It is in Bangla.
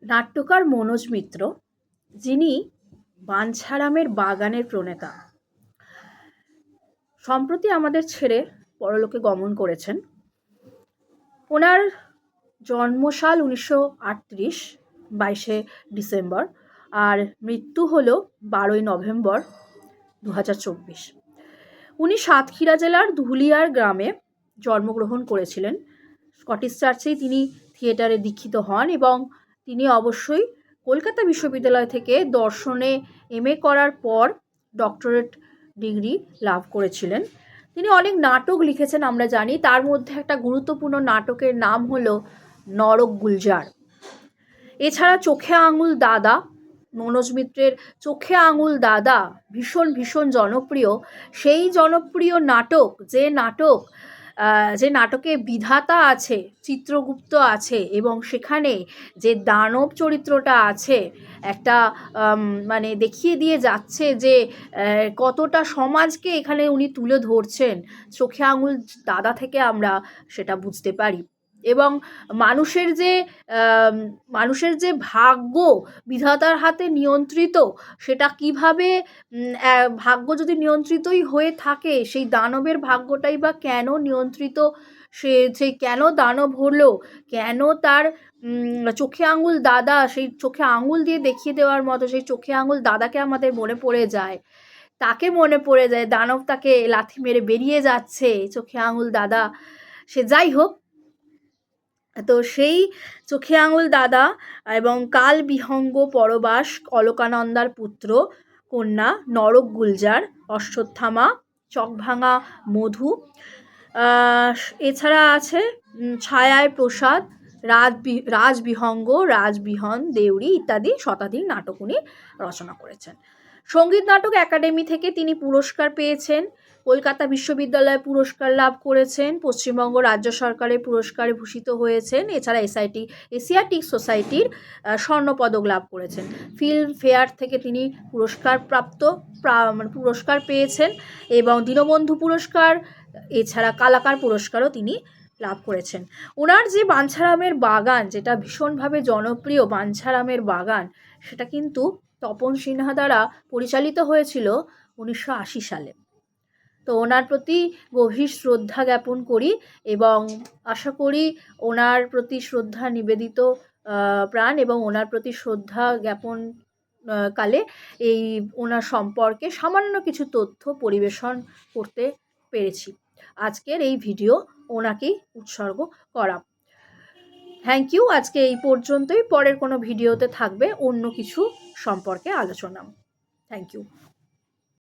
নাট্যকার মনোজ মিত্র, যিনি বাঞ্ছারামের বাগানের প্রণেতা, সম্প্রতি আমাদের ছেড়ে পরলোকে গমন করেছেন। ওনার জন্মসাল 1938, 22শে ডিসেম্বর, আর মৃত্যু হলো 12ই নভেম্বর 2024। উনি সাতক্ষীরা জেলার ধুলিয়ার গ্রামে জন্মগ্রহণ করেছিলেন। স্কটিশ চার্চেই তিনি থিয়েটারে দীক্ষিত হন এবং তিনি অবশ্যই কলকাতা বিশ্ববিদ্যালয় থেকে দর্শনে MA করার পর ডক্টরেট ডিগ্রি লাভ করেছিলেন। তিনি অনেক নাটক লিখেছেন আমরা জানি, তার মধ্যে একটা গুরুত্বপূর্ণ নাটকের নাম হলো নরক গুলজার। এছাড়া চোখে আঙুল দাদা, মনোজ মিত্রের চোখে আঙুল দাদা ভীষণ জনপ্রিয়। সেই জনপ্রিয় নাটক, যে নাটকে বিধাতা আছে, চিত্রগুপ্ত আছে এবং সেখানে যে দানব চরিত্রটা আছে, একটা মানে দেখিয়ে দিয়ে যাচ্ছে যে কতটা সমাজকে এখানে উনি তুলে ধরছেন। চোখে আঙুল দাদা থেকে আমরা সেটা বুঝতে পারি। এবং মানুষের যে ভাগ্য বিধাতার হাতে নিয়ন্ত্রিত, সেটা কিভাবে ভাগ্য যদি নিয়ন্ত্রিতই হয়ে থাকে, সেই দানবের ভাগ্যটাই বা কেন নিয়ন্ত্রিত, সেই কেন দানব হলো, কেন তার চোখে আঙুল দাদা, সেই চোখে আঙুল দিয়ে দেখিয়ে দেওয়ার মতো সেই চোখে আঙুল দাদাকে আমাদের মনে পড়ে যায়, তাকে মনে পড়ে যায়, দানব তাকে লাথি মেরে বেরিয়ে যাচ্ছে, চোখে আঙুল দাদা। সে যাই হোক, তো সেই চোখে আঙুল দাদা এবং কাল বিহঙ্গ পরবাস অলকানন্দার পুত্র কন্যা নরক গুলজার, অশ্বত্থামা, চকভাঙা মধু, এছাড়া আছে ছায়ায় প্রসাদ, রাজবিহঙ্গ, রাজবিহন, দেউরি ইত্যাদি শতাধিক নাটক উনি রচনা করেছেন। সঙ্গীত নাটক একাডেমি থেকে তিনি পুরস্কার পেয়েছেন, কলকাতা বিশ্ববিদ্যালয়ে পুরস্কার লাভ করেছেন, পশ্চিমবঙ্গ রাজ্য সরকারের পুরস্কারে ভূষিত হয়েছেন, এছাড়া এশিয়াটিক সোসাইটির স্বর্ণপদক লাভ করেছেন। ফিল্ম ফেয়ার থেকে তিনি পুরস্কার পেয়েছেন এবং দীনবন্ধু পুরস্কার, এছাড়া কালাকার পুরস্কারও তিনি লাভ করেছেন। ওনার যে বাঞ্ছারামের বাগান, যেটা ভীষণভাবে জনপ্রিয় বাঞ্ছারামের বাগান, সেটা কিন্তু তপন সিনহা দ্বারা পরিচালিত হয়েছিল 1980 সালে। তো ওনার প্রতি গভীর শ্রদ্ধা জ্ঞাপন করি এবং আশা করি ওনার প্রতি শ্রদ্ধা নিবেদিত প্রাণ এবং ওনার প্রতি শ্রদ্ধা জ্ঞাপন কালে ওনার সম্পর্কে সামান্য কিছু তথ্য পরিবেশন করতে পেরেছি। আজকের এই ভিডিও ওনাকেই উৎসর্গ করা। Thank you. আজকে এই পর্যন্তই। পরের কোনো ভিডিওতে থাকবে অন্য কিছু সম্পর্কে আলোচনা। Thank you.